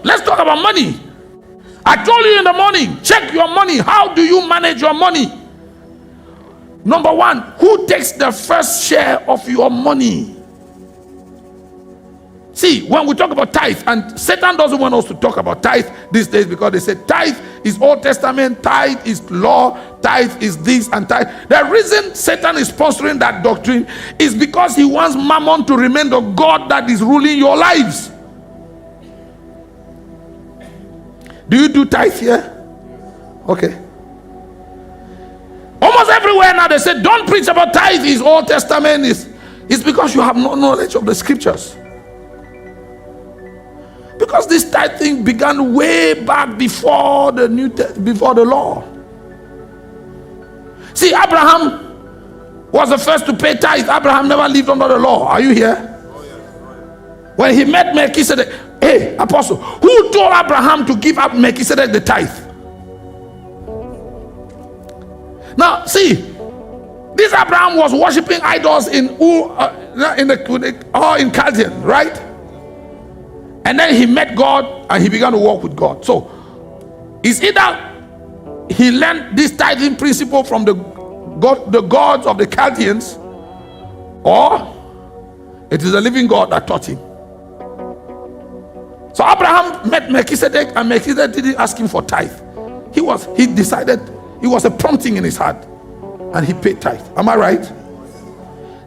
let's talk about money. I told you in the morning, check your money. How do you manage your money? Number one, who takes the first share of your money? See, when we talk about tithe, and Satan doesn't want us to talk about tithe these days because they say tithe is Old Testament, tithe is law, tithe is this and tithe. The reason Satan is sponsoring that doctrine is because he wants Mammon to remain the God that is ruling your lives. Do you do tithe here? Okay. Almost everywhere now they say don't preach about tithe is Old Testament. It's because you have no knowledge of the scriptures. Because this tithe thing began way back before the before the law. See, Abraham was the first to pay tithe. Abraham never lived under the law. Are you here? When he met Melchizedek, hey, apostle, who told Abraham to give up Melchizedek the tithe? Now, see, this Abraham was worshiping idols in Chaldean, right? And then he met God and he began to walk with God. So, it's either he learned this tithing principle from the gods of the Chaldeans, or it is the living God that taught him. So Abraham met Melchizedek, and Melchizedek didn't ask him for tithe. He decided, it was a prompting in his heart, and he paid tithe. Am I right?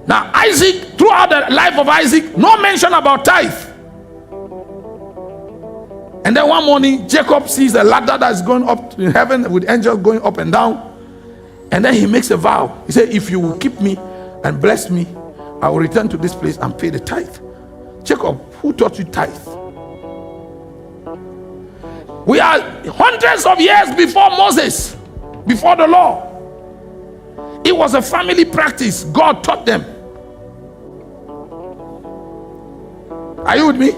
Now Isaac, throughout the life of Isaac, no mention about tithe. And then one morning, Jacob sees a ladder that's going up in heaven with angels going up and down. And then he makes a vow. He said, if you will keep me and bless me, I will return to this place and pay the tithe. Jacob, who taught you tithe? We are hundreds of years before Moses, before the law. It was a family practice. God taught them. Are you with me?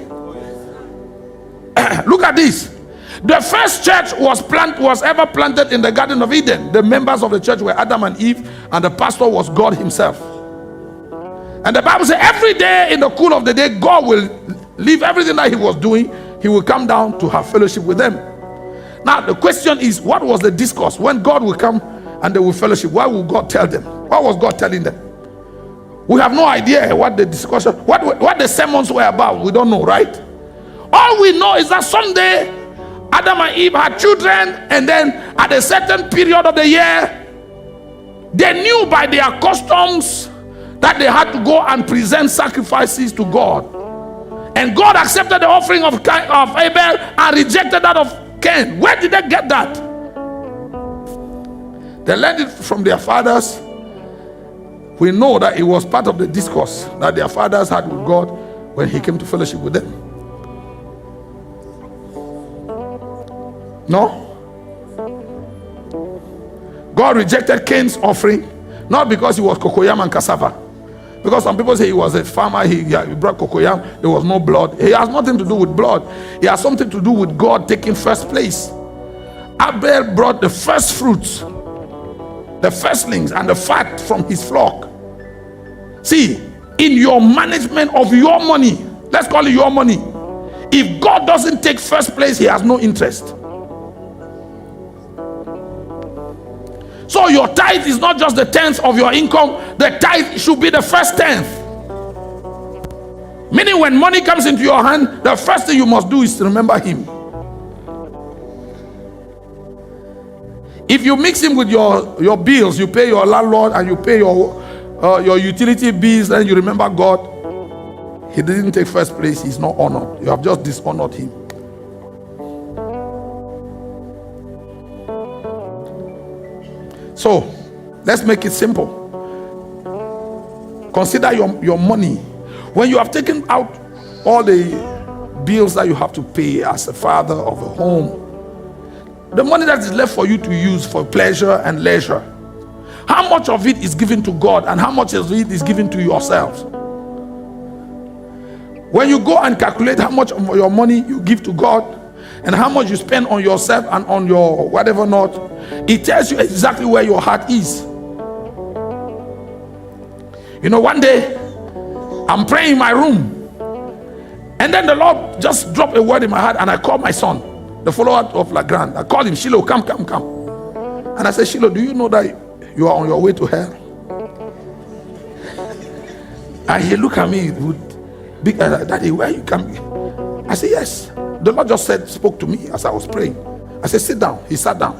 Look at this. The first church was ever planted in the Garden of Eden. The members of the church were Adam and Eve, and the pastor was God himself. And the Bible says every day in the cool of the day, God will leave everything that he was doing. He will come down to have fellowship with them. Now the question is, what was the discourse? When God will come and they will fellowship, what will God tell them? What was God telling them? We have no idea what the discussion, what the sermons were about. We don't know, right? All we know is that someday Adam and Eve had children, and then at a certain period of the year, they knew by their customs that they had to go and present sacrifices to God. And God accepted the offering of Abel and rejected that of Cain. Where did they get that? They learned it from their fathers. We know that it was part of the discourse that their fathers had with God when he came to fellowship with them. No? God rejected Cain's offering, not because he was cocoyam and cassava. Because some people say he was a farmer, he brought cocoyam, there was no blood. It has nothing to do with blood. It has something to do with God taking first place. Abel brought the first fruits, the firstlings and the fat from his flock. See, in your management of your money, let's call it your money, if God doesn't take first place, he has no interest. So your tithe is not just the tenth of your income. The tithe should be the first tenth. Meaning when money comes into your hand, the first thing you must do is to remember him. If you mix him with your bills, you pay your landlord and you pay your utility bills, and you remember God, he didn't take first place. He's not honored. You have just dishonored him. So let's make it simple. Consider your money. When you have taken out all the bills that you have to pay as a father of a home, the money that is left for you to use for pleasure and leisure, how much of it is given to God and how much of it is given to yourselves? When you go and calculate how much of your money you give to God and how much you spend on yourself and on your whatever not, it tells you exactly where your heart is. You know, one day I'm praying in my room And then the Lord just dropped a word in my heart, and I called my son, the follower of Legrand. I called him, Shiloh, come. And I said, Shiloh, do you know that you are on your way to hell? And he looked at me with big, Daddy, where you coming? I said, yes. The Lord just spoke to me as I was praying. I said, sit down. He sat down.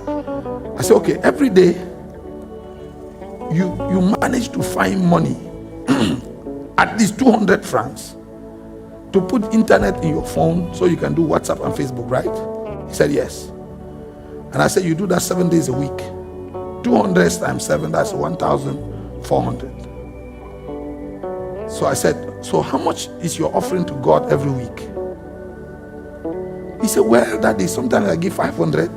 I said, okay, every day you manage to find money, at least 200 francs, to put internet in your phone so you can do WhatsApp and Facebook, right? He said, yes. And I said, you do that 7 days a week. 200 times 7, that's 1,400. So I said, so how much is your offering to God every week? He said, well, Daddy, sometimes I give 500.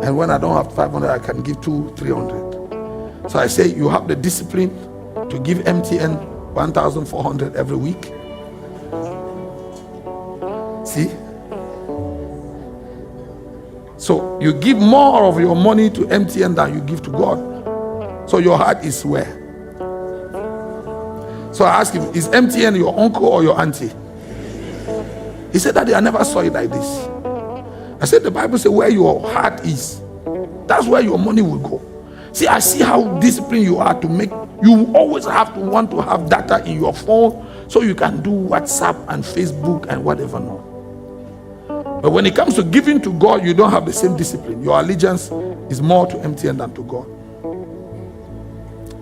And when I don't have 500, I can give 200-300. So I say, you have the discipline to give MTN 1,400 every week. See? So you give more of your money to MTN than you give to God. So your heart is where? So I asked him, is MTN your uncle or your auntie? He said, Daddy, I never saw it like this. I said, the Bible says where your heart is, that's where your money will go. See, I see how disciplined you are to make, you always have to want to have data in your phone so you can do WhatsApp and Facebook and whatever not. But when it comes to giving to God, you don't have the same discipline. Your allegiance is more to MTN than to God.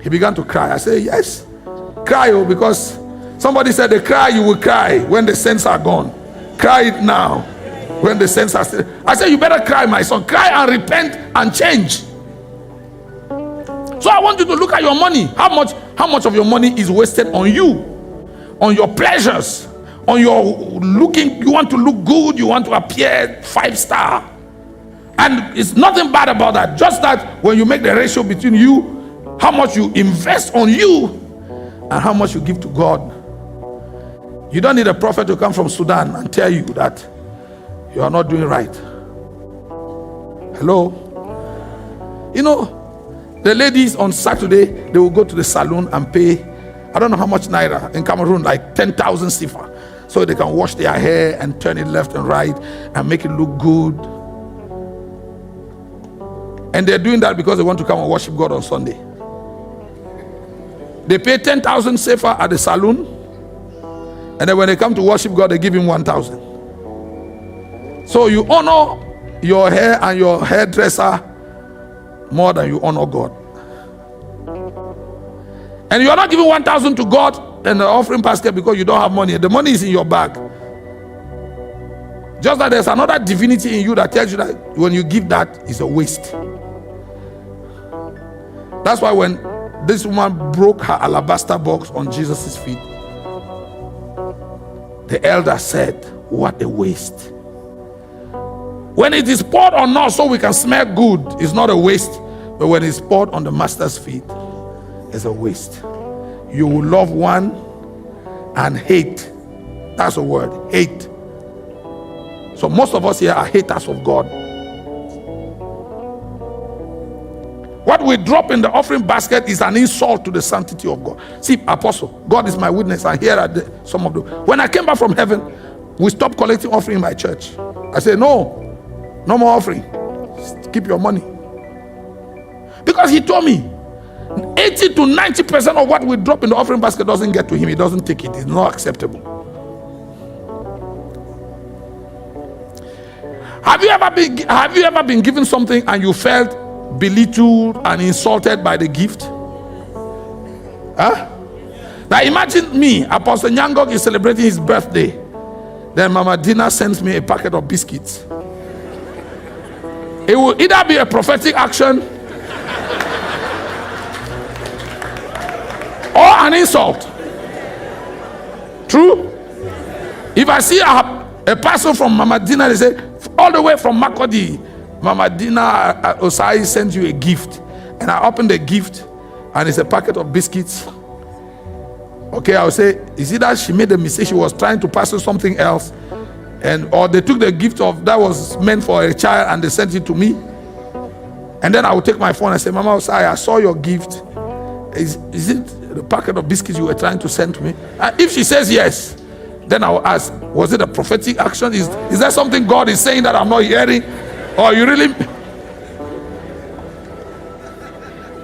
He began to cry. I said, yes, cry, because somebody said, the cry you will cry when the saints are gone. Cry it now when the saints are still. I said, you better cry, my son. Cry and repent and change. So I want you to look at your money. How much of your money is wasted on you, on your pleasures, on your looking? You want to look good, you want to appear 5-star, and it's nothing bad about that. Just that when you make the ratio between you, how much you invest on you and how much you give to God, you don't need a prophet to come from Sudan and tell you that you are not doing right. Hello? You know, the ladies on Saturday, they will go to the salon and pay, I don't know how much naira in Cameroon, like 10,000 sifa, so they can wash their hair and turn it left and right and make it look good. And they're doing that because they want to come and worship God on Sunday. They pay 10,000 sifa at the salon, and then when they come to worship God, they give him 1,000. So you honor your hair and your hairdresser more than you honor God. And you are not giving 1,000 to God in the offering basket because you don't have money. The money is in your bag. Just that there's another divinity in you that tells you that when you give that, it's a waste. That's why when this woman broke her alabaster box on Jesus' feet, the elder said, what a waste. When it is poured on us so we can smell good, it's not a waste. But when it's poured on the master's feet, it's a waste. You will love one and hate. That's a word, hate. So most of us here are haters of God. What we drop in the offering basket is an insult to the sanctity of God. See, Apostle, God is my witness, and here are some of the. When I came back from heaven, we stopped collecting offering in my church. I said, no more offering. Keep your money. Because he told me 80 to 90% of what we drop in the offering basket doesn't get to him. He doesn't take it. It's not acceptable. Have you ever been given something and you felt belittled and insulted by the gift? Huh? Now imagine me, Apostle Ngnangock is celebrating his birthday. Then Mama Dina sends me a packet of biscuits. It will either be a prophetic action or an insult. True? If I see a parcel from Mama Dina, they say, all the way from Makodi, Mama Dina Osai sends you a gift. And I open the gift and it's a packet of biscuits. Okay, I'll say, is it that she made a mistake? She was trying to parcel something else. Or they took the gift of that was meant for a child and they sent it to me. And then I will take my phone and say, Mama Osai, I saw your gift. Is it the packet of biscuits you were trying to send to me? If she says yes, Then I will ask, was it a prophetic action? Is there something God is saying that I'm not hearing? Or you really...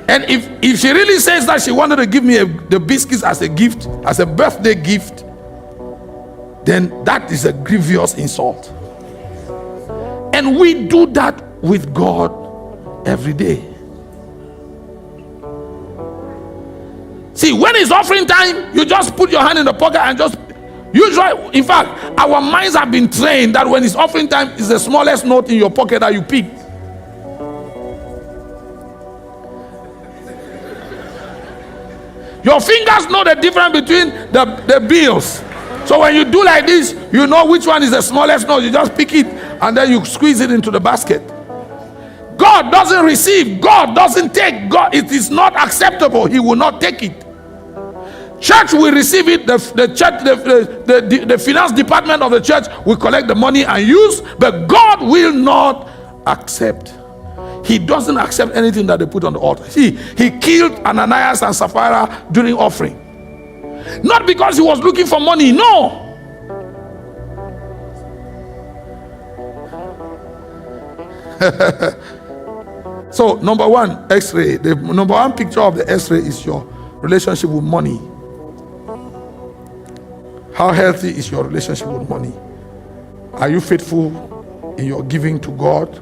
And if she really says that she wanted to give me the biscuits as a gift, as a birthday gift, then that is a grievous insult. And we do that with God every day. See, when it's offering time, you just put your hand in the pocket and just... Usually, in fact, our minds have been trained that when it's offering time, it's the smallest note in your pocket that you pick. Your fingers know the difference between the bills. So when you do like this, you know which one is the smallest note. You just pick it and then you squeeze it into the basket. God doesn't receive. God doesn't take. God, it is not acceptable. He will not take it. Church will receive it. The church, the finance department of the church will collect the money and use, but God will not accept. He doesn't accept anything that they put on the altar. He killed Ananias and Sapphira during offering. Not because he was looking for money, no. So, number one, X-ray. The number one picture of the X-ray is your relationship with money. How healthy is your relationship with money? Are you faithful in your giving to God?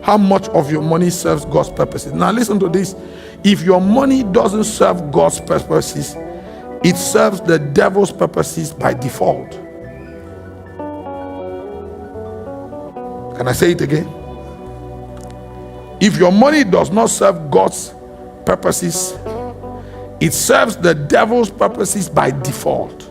How much of your money serves God's purposes? Now listen to this. If your money doesn't serve God's purposes, it serves the devil's purposes by default. Can I say it again? If your money does not serve God's purposes, it serves the devil's purposes by default.